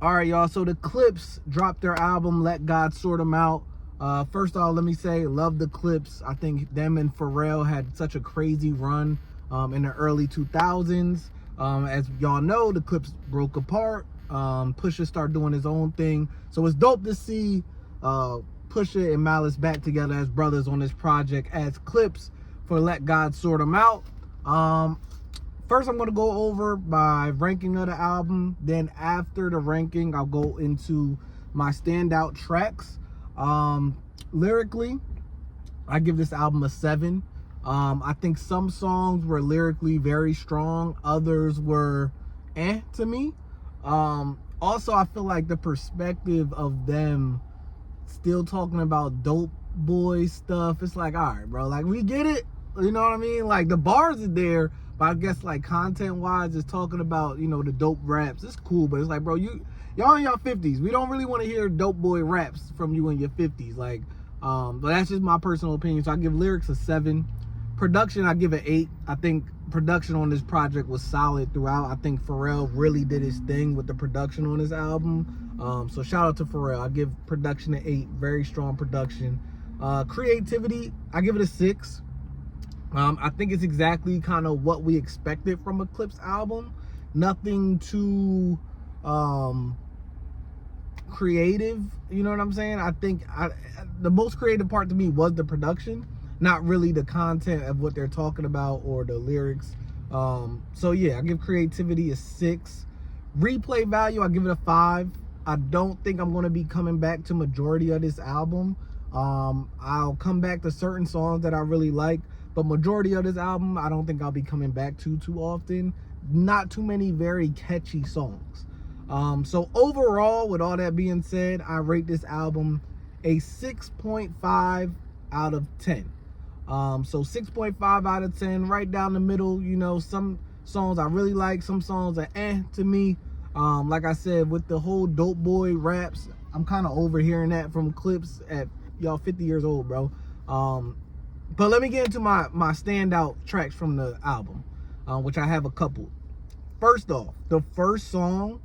All right, y'all. So the Clipse dropped their album, Let God Sort 'Em Out. First off, let me say, love the Clipse. I think them and Pharrell had such a crazy run in the early 2000s. As y'all know, the Clipse broke apart. Pusha started doing his own thing. So it's dope to see Pusha and Malice back together as brothers on this project as Clipse for Let God Sort 'Em Out. First, I'm going to go over my ranking of the album. Then after the ranking, I'll go into my standout tracks. Lyrically, I give this album a 7. I think some songs were lyrically very strong. Others were to me. Also, I feel like the perspective of them still talking about dope boy stuff, it's like, all right, bro, like, we get it. You know what I mean? Like, the bars are there, but I guess, like, content-wise, it's talking about, you know, the dope raps. It's cool, but it's like, bro, y'all in your 50s. We don't really want to hear dope boy raps from you in your 50s. Like, but that's just my personal opinion. So I give lyrics a 7. Production, I give it 8. I think production on this project was solid throughout. I think Pharrell really did his thing with the production on this album. So shout out to Pharrell. I give production an 8. Very strong production. Creativity, I give it a 6. I think it's exactly kind of what we expected from a Clipse album. Nothing too creative, you know what I'm saying? I think the most creative part to me was the production, not really the content of what they're talking about or the lyrics. So yeah, I give creativity a 6. Replay value, I give it a 5. I don't think I'm going to be coming back to majority of this album. I'll come back to certain songs that I really like, but majority of this album, I don't think I'll be coming back to too often. Not too many very catchy songs. So overall, with all that being said, I rate this album a 6.5 out of 10. So 6.5 out of 10, right down the middle. You know, some songs I really like, some songs are to me. Like I said, with the whole dope boy raps, I'm kind of overhearing that from Clipse at y'all 50 years old, bro. But let me get into my standout tracks from the album, which I have a couple. First off, the first song,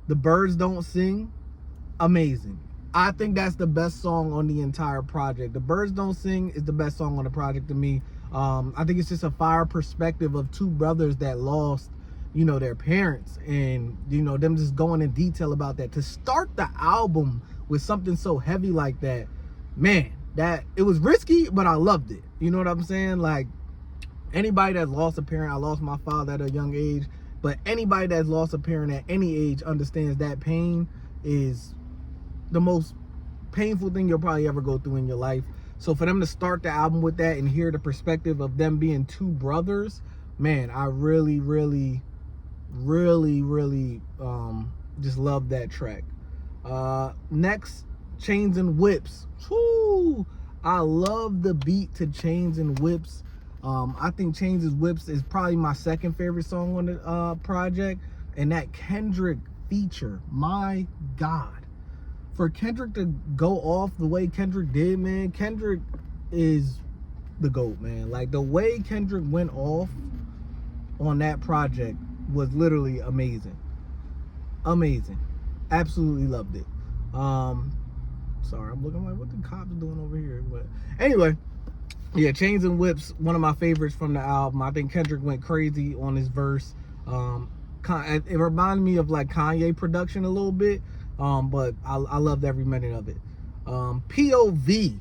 The Birds Don't Sing, amazing. I think that's the best song on the entire project. The Birds Don't Sing is the best song on the project to me. I think it's just a fire perspective of two brothers that lost, you know, their parents, and, you know, them just going in detail about that. To start the album with something so heavy like that, man, that it was risky, but I loved it. You know what I'm saying? Like, anybody that's lost a parent, I lost my father at a young age, but anybody that's lost a parent at any age understands that pain is the most painful thing you'll probably ever go through in your life. So for them to start the album with that and hear the perspective of them being two brothers, man, I really just love that track. Next, Chains and Whips. Woo! I love the beat to Chains and Whips. I think Chains and Whips is probably my second favorite song on the project. And that Kendrick feature, my God. For Kendrick to go off the way Kendrick did, man, Kendrick is the GOAT, man. Like, the way Kendrick went off on that project was literally amazing. Amazing. Absolutely loved it. Sorry, I'm looking like, what the cops doing over here? But anyway, yeah, Chains and Whips, one of my favorites from the album. I think Kendrick went crazy on his verse. It reminded me of like Kanye production a little bit, but I loved every minute of it. POV.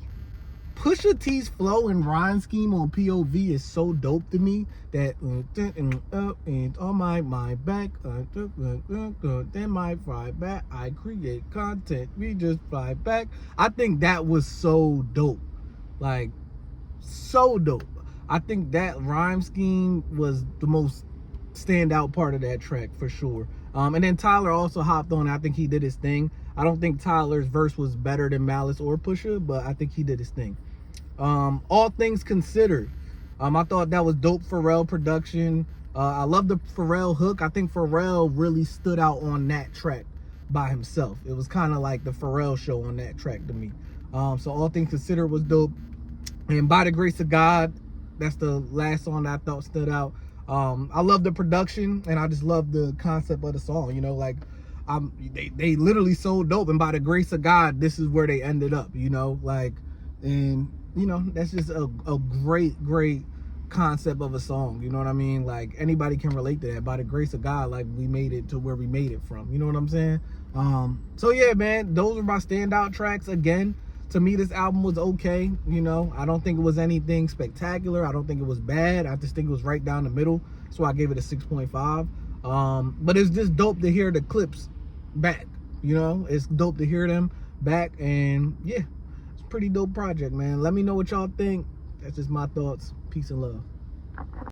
Pusha T's flow and rhyme scheme on POV is so dope to me that and on my back, then my fly back. I create content, we just fly back. I think that was so dope, like so dope. I think that rhyme scheme was the most standout part of that track for sure. And then Tyler also hopped on. I think he did his thing. I don't think Tyler's verse was better than Malice or Pusha, but I think he did his thing. All things considered, I thought that was dope Pharrell production. I love the Pharrell hook. I think Pharrell really stood out on that track by himself. It was kind of like the Pharrell show on that track to me. So all things considered was dope. And By the Grace of God, that's the last song that I thought stood out. I love the production, and I just love the concept of the song. You know, like, they literally so dope, and by the grace of God, this is where they ended up, you know, like, and you know, that's just a great concept of a song, you know what I mean? Like, anybody can relate to that. By the grace of God, like, we made it to where we made it from, you know what I'm saying? So yeah, man, those are my standout tracks. Again, to me, this album was okay, you know. I don't think it was anything spectacular. I don't think it was bad. I just think it was right down the middle. So I gave it a 6.5. But it's just dope to hear the Clipse back, you know. It's dope to hear them back, and yeah, it's a pretty dope project, man. Let me know what y'all think. That's just my thoughts. Peace and love.